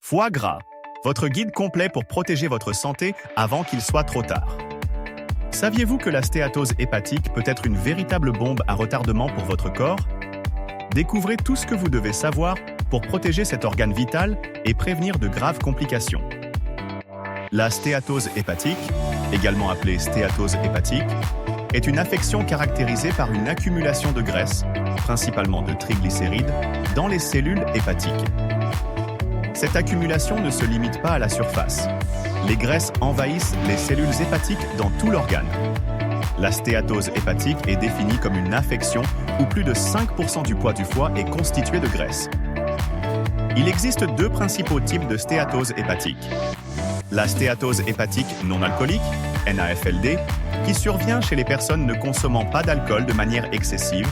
Foie gras, votre guide complet pour protéger votre santé avant qu'il soit trop tard. Saviez-vous que la stéatose hépatique peut être une véritable bombe à retardement pour votre corps? Découvrez tout ce que vous devez savoir pour protéger cet organe vital et prévenir de graves complications. La stéatose hépatique, également appelée stéatose hépatique, est une affection caractérisée par une accumulation de graisse, principalement de triglycérides, dans les cellules hépatiques. Cette accumulation ne se limite pas à la surface. Les graisses envahissent les cellules hépatiques dans tout l'organe. La stéatose hépatique est définie comme une affection où plus de 5% du poids du foie est constitué de graisse. Il existe deux principaux types de stéatose hépatique. La stéatose hépatique non alcoolique, NAFLD, qui survient chez les personnes ne consommant pas d'alcool de manière excessive,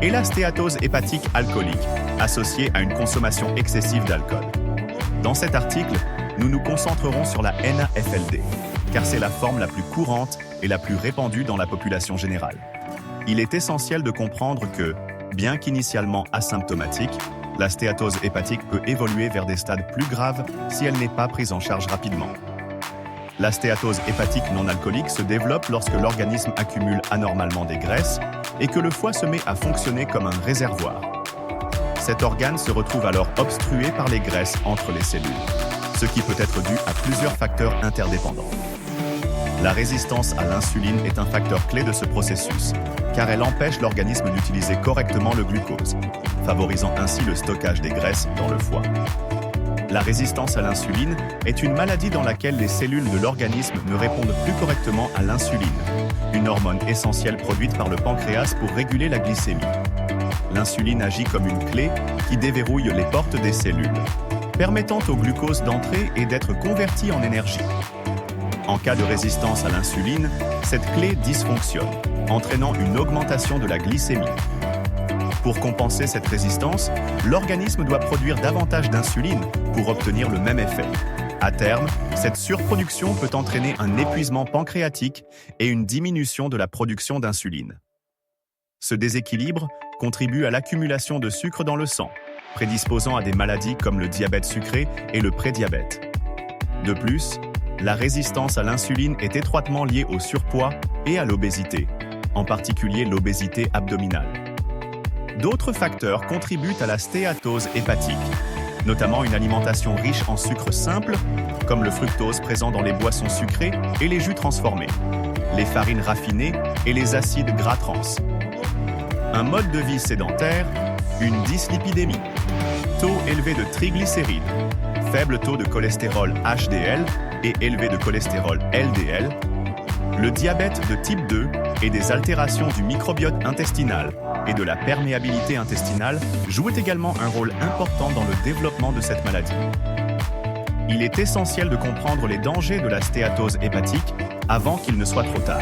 et la stéatose hépatique alcoolique, associée à une consommation excessive d'alcool. Dans cet article, nous nous concentrerons sur la NAFLD, car c'est la forme la plus courante et la plus répandue dans la population générale. Il est essentiel de comprendre que, bien qu'initialement asymptomatique, la stéatose hépatique peut évoluer vers des stades plus graves si elle n'est pas prise en charge rapidement. La stéatose hépatique non alcoolique se développe lorsque l'organisme accumule anormalement des graisses et que le foie se met à fonctionner comme un réservoir. Cet organe se retrouve alors obstrué par les graisses entre les cellules, ce qui peut être dû à plusieurs facteurs interdépendants. La résistance à l'insuline est un facteur clé de ce processus, car elle empêche l'organisme d'utiliser correctement le glucose, favorisant ainsi le stockage des graisses dans le foie. La résistance à l'insuline est une maladie dans laquelle les cellules de l'organisme ne répondent plus correctement à l'insuline, une hormone essentielle produite par le pancréas pour réguler la glycémie. L'insuline agit comme une clé qui déverrouille les portes des cellules, permettant au glucose d'entrer et d'être converti en énergie. En cas de résistance à l'insuline, cette clé dysfonctionne, entraînant une augmentation de la glycémie. Pour compenser cette résistance, l'organisme doit produire davantage d'insuline pour obtenir le même effet. À terme, cette surproduction peut entraîner un épuisement pancréatique et une diminution de la production d'insuline. Ce déséquilibre contribue à l'accumulation de sucre dans le sang, prédisposant à des maladies comme le diabète sucré et le prédiabète. De plus, la résistance à l'insuline est étroitement liée au surpoids et à l'obésité, en particulier l'obésité abdominale. D'autres facteurs contribuent à la stéatose hépatique, notamment une alimentation riche en sucre simple, comme le fructose présent dans les boissons sucrées et les jus transformés, les farines raffinées et les acides gras trans. Un mode de vie sédentaire, une dyslipidémie, taux élevé de triglycérides, faible taux de cholestérol HDL et élevé de cholestérol LDL, le diabète de type 2 et des altérations du microbiote intestinal et de la perméabilité intestinale jouent également un rôle important dans le développement de cette maladie. Il est essentiel de comprendre les dangers de la stéatose hépatique avant qu'il ne soit trop tard.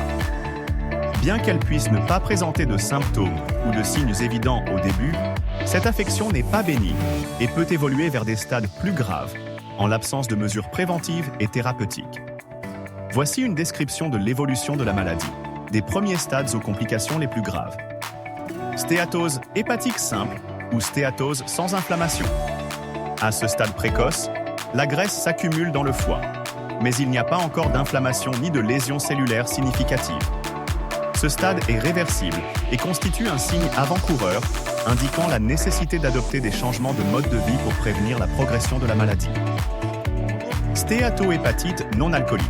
Bien qu'elle puisse ne pas présenter de symptômes ou de signes évidents au début, cette affection n'est pas bénigne et peut évoluer vers des stades plus graves, en l'absence de mesures préventives et thérapeutiques. Voici une description de l'évolution de la maladie, des premiers stades aux complications les plus graves. Stéatose hépatique simple ou stéatose sans inflammation. À ce stade précoce, la graisse s'accumule dans le foie, mais il n'y a pas encore d'inflammation ni de lésions cellulaires significatives. Ce stade est réversible et constitue un signe avant-coureur indiquant la nécessité d'adopter des changements de mode de vie pour prévenir la progression de la maladie. Stéatohépatite non alcoolique,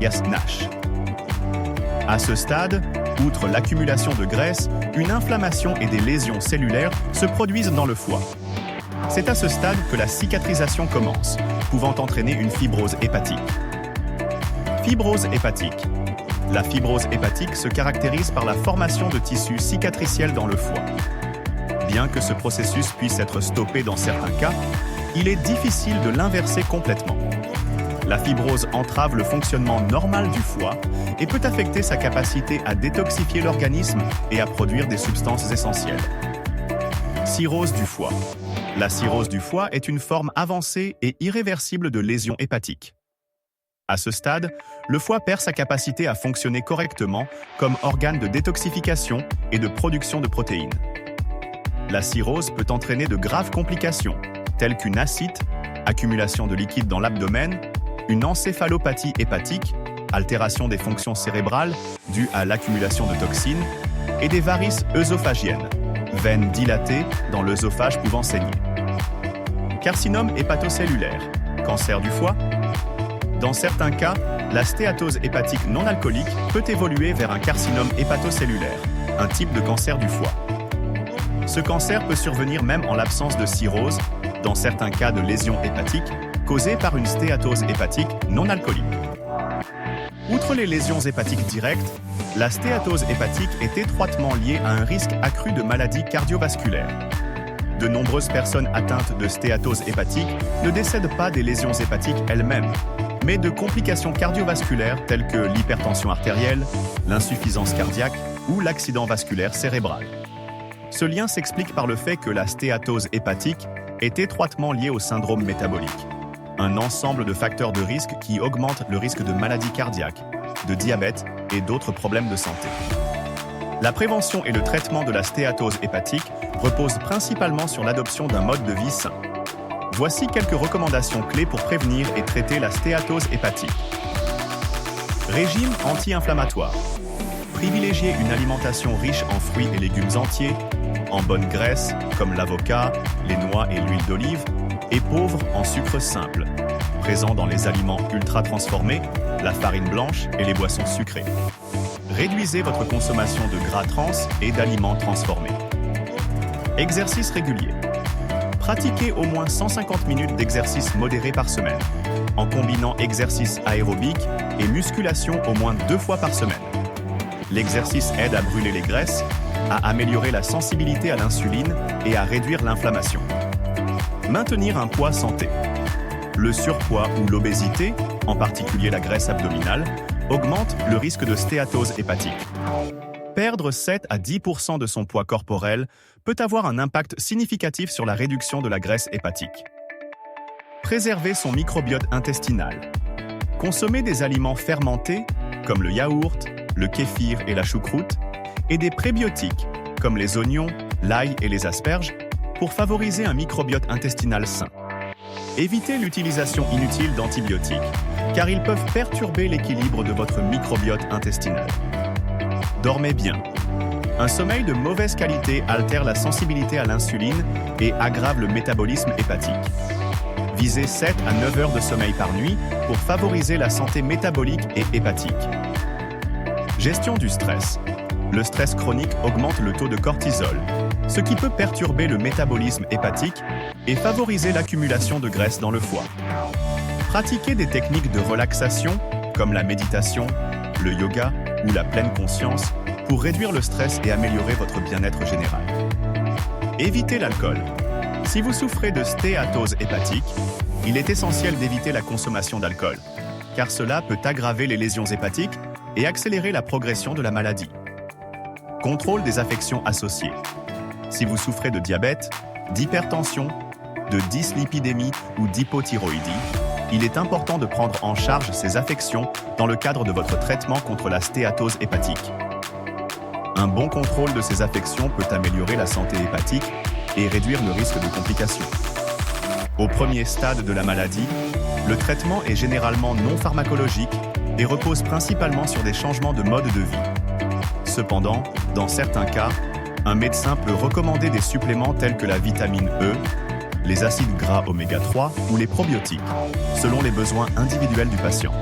NASH. À ce stade, outre l'accumulation de graisse, une inflammation et des lésions cellulaires se produisent dans le foie. C'est à ce stade que la cicatrisation commence, pouvant entraîner une fibrose hépatique. Fibrose hépatique. La fibrose hépatique se caractérise par la formation de tissus cicatriciels dans le foie. Bien que ce processus puisse être stoppé dans certains cas, il est difficile de l'inverser complètement. La fibrose entrave le fonctionnement normal du foie et peut affecter sa capacité à détoxifier l'organisme et à produire des substances essentielles. Cirrhose du foie. La cirrhose du foie est une forme avancée et irréversible de lésion hépatique. À ce stade, le foie perd sa capacité à fonctionner correctement comme organe de détoxification et de production de protéines. La cirrhose peut entraîner de graves complications, tels qu'une ascite, accumulation de liquide dans l'abdomen, une encéphalopathie hépatique, altération des fonctions cérébrales due à l'accumulation de toxines, et des varices œsophagiennes, veines dilatées dans l'œsophage pouvant saigner. Carcinome hépatocellulaire, cancer du foie. Dans certains cas, la stéatose hépatique non alcoolique peut évoluer vers un carcinome hépatocellulaire, un type de cancer du foie. Ce cancer peut survenir même en l'absence de cirrhose, dans certains cas de lésions hépatiques, causées par une stéatose hépatique non alcoolique. Outre les lésions hépatiques directes, la stéatose hépatique est étroitement liée à un risque accru de maladies cardiovasculaires. De nombreuses personnes atteintes de stéatose hépatique ne décèdent pas des lésions hépatiques elles-mêmes, mais de complications cardiovasculaires telles que l'hypertension artérielle, l'insuffisance cardiaque ou l'accident vasculaire cérébral. Ce lien s'explique par le fait que la stéatose hépatique est étroitement liée au syndrome métabolique, un ensemble de facteurs de risque qui augmentent le risque de maladies cardiaques, de diabète et d'autres problèmes de santé. La prévention et le traitement de la stéatose hépatique reposent principalement sur l'adoption d'un mode de vie sain. Voici quelques recommandations clés pour prévenir et traiter la stéatose hépatique. Régime anti-inflammatoire. Privilégiez une alimentation riche en fruits et légumes entiers, en bonne graisse, comme l'avocat, les noix et l'huile d'olive, et pauvre en sucre simple, présent dans les aliments ultra-transformés, la farine blanche et les boissons sucrées. Réduisez votre consommation de gras trans et d'aliments transformés. Exercice régulier. Pratiquez au moins 150 minutes d'exercice modéré par semaine, en combinant exercice aérobique et musculation au moins 2 fois par semaine. L'exercice aide à brûler les graisses, à améliorer la sensibilité à l'insuline et à réduire l'inflammation. Maintenir un poids santé. Le surpoids ou l'obésité, en particulier la graisse abdominale, augmente le risque de stéatose hépatique. Perdre 7 à 10% de son poids corporel peut avoir un impact significatif sur la réduction de la graisse hépatique. Préserver son microbiote intestinal. Consommer des aliments fermentés, comme le yaourt, le kéfir et la choucroute, et des prébiotiques, comme les oignons, l'ail et les asperges, pour favoriser un microbiote intestinal sain. Évitez l'utilisation inutile d'antibiotiques, car ils peuvent perturber l'équilibre de votre microbiote intestinal. Dormez bien. Un sommeil de mauvaise qualité altère la sensibilité à l'insuline et aggrave le métabolisme hépatique. Visez 7 à 9 heures de sommeil par nuit pour favoriser la santé métabolique et hépatique. Gestion du stress. Le stress chronique augmente le taux de cortisol, ce qui peut perturber le métabolisme hépatique et favoriser l'accumulation de graisse dans le foie. Pratiquez des techniques de relaxation, comme la méditation, le yoga ou la pleine conscience, pour réduire le stress et améliorer votre bien-être général. Évitez l'alcool. Si vous souffrez de stéatose hépatique, il est essentiel d'éviter la consommation d'alcool, car cela peut aggraver les lésions hépatiques et accélérer la progression de la maladie. Contrôle des affections associées. Si vous souffrez de diabète, d'hypertension, de dyslipidémie ou d'hypothyroïdie, il est important de prendre en charge ces affections dans le cadre de votre traitement contre la stéatose hépatique. Un bon contrôle de ces affections peut améliorer la santé hépatique et réduire le risque de complications. Au premier stade de la maladie, le traitement est généralement non pharmacologique et repose principalement sur des changements de mode de vie. Cependant, dans certains cas, un médecin peut recommander des suppléments tels que la vitamine E, les acides gras oméga 3 ou les probiotiques, selon les besoins individuels du patient.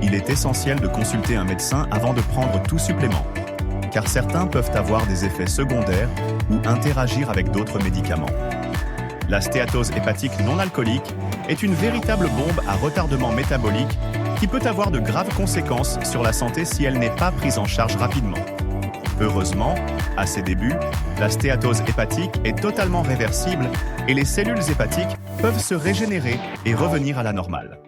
Il est essentiel de consulter un médecin avant de prendre tout supplément, car certains peuvent avoir des effets secondaires ou interagir avec d'autres médicaments. La stéatose hépatique non alcoolique est une véritable bombe à retardement métabolique qui peut avoir de graves conséquences sur la santé si elle n'est pas prise en charge rapidement. Heureusement, à ses débuts, la stéatose hépatique est totalement réversible et les cellules hépatiques peuvent se régénérer et revenir à la normale.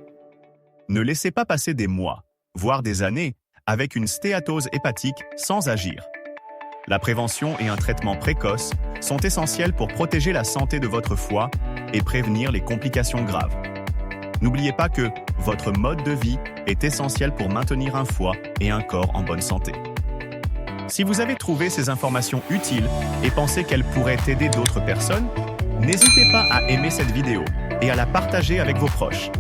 Ne laissez pas passer des mois, voire des années, avec une stéatose hépatique sans agir. La prévention et un traitement précoce sont essentiels pour protéger la santé de votre foie et prévenir les complications graves. N'oubliez pas que votre mode de vie est essentiel pour maintenir un foie et un corps en bonne santé. Si vous avez trouvé ces informations utiles et pensez qu'elles pourraient aider d'autres personnes, N'hésitez pas à aimer cette vidéo et à la partager avec vos proches.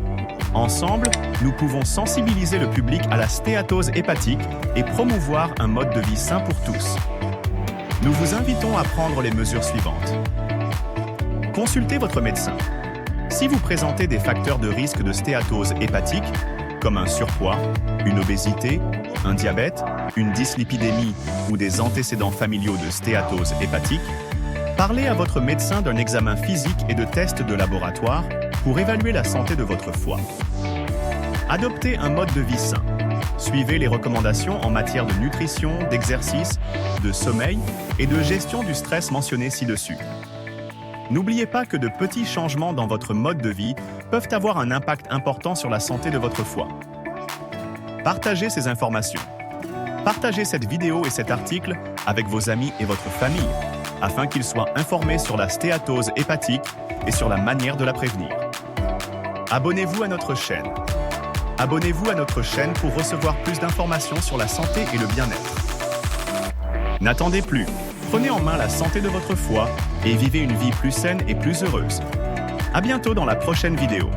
Ensemble, nous pouvons sensibiliser le public à la stéatose hépatique et promouvoir un mode de vie sain pour tous. Nous vous invitons à prendre les mesures suivantes. Consultez votre médecin. Si vous présentez des facteurs de risque de stéatose hépatique, comme un surpoids, une obésité, un diabète, une dyslipidémie ou des antécédents familiaux de stéatose hépatique, parlez à votre médecin d'un examen physique et de tests de laboratoire pour évaluer la santé de votre foie. Adoptez un mode de vie sain. Suivez les recommandations en matière de nutrition, d'exercice, de sommeil et de gestion du stress mentionnées ci-dessus. N'oubliez pas que de petits changements dans votre mode de vie peuvent avoir un impact important sur la santé de votre foie. Partagez ces informations. Partagez cette vidéo et cet article avec vos amis et votre famille, afin qu'ils soient informés sur la stéatose hépatique et sur la manière de la prévenir. Abonnez-vous à notre chaîne. Abonnez-vous à notre chaîne pour recevoir plus d'informations sur la santé et le bien-être. N'attendez plus. Prenez en main la santé de votre foie et vivez une vie plus saine et plus heureuse. À bientôt dans la prochaine vidéo.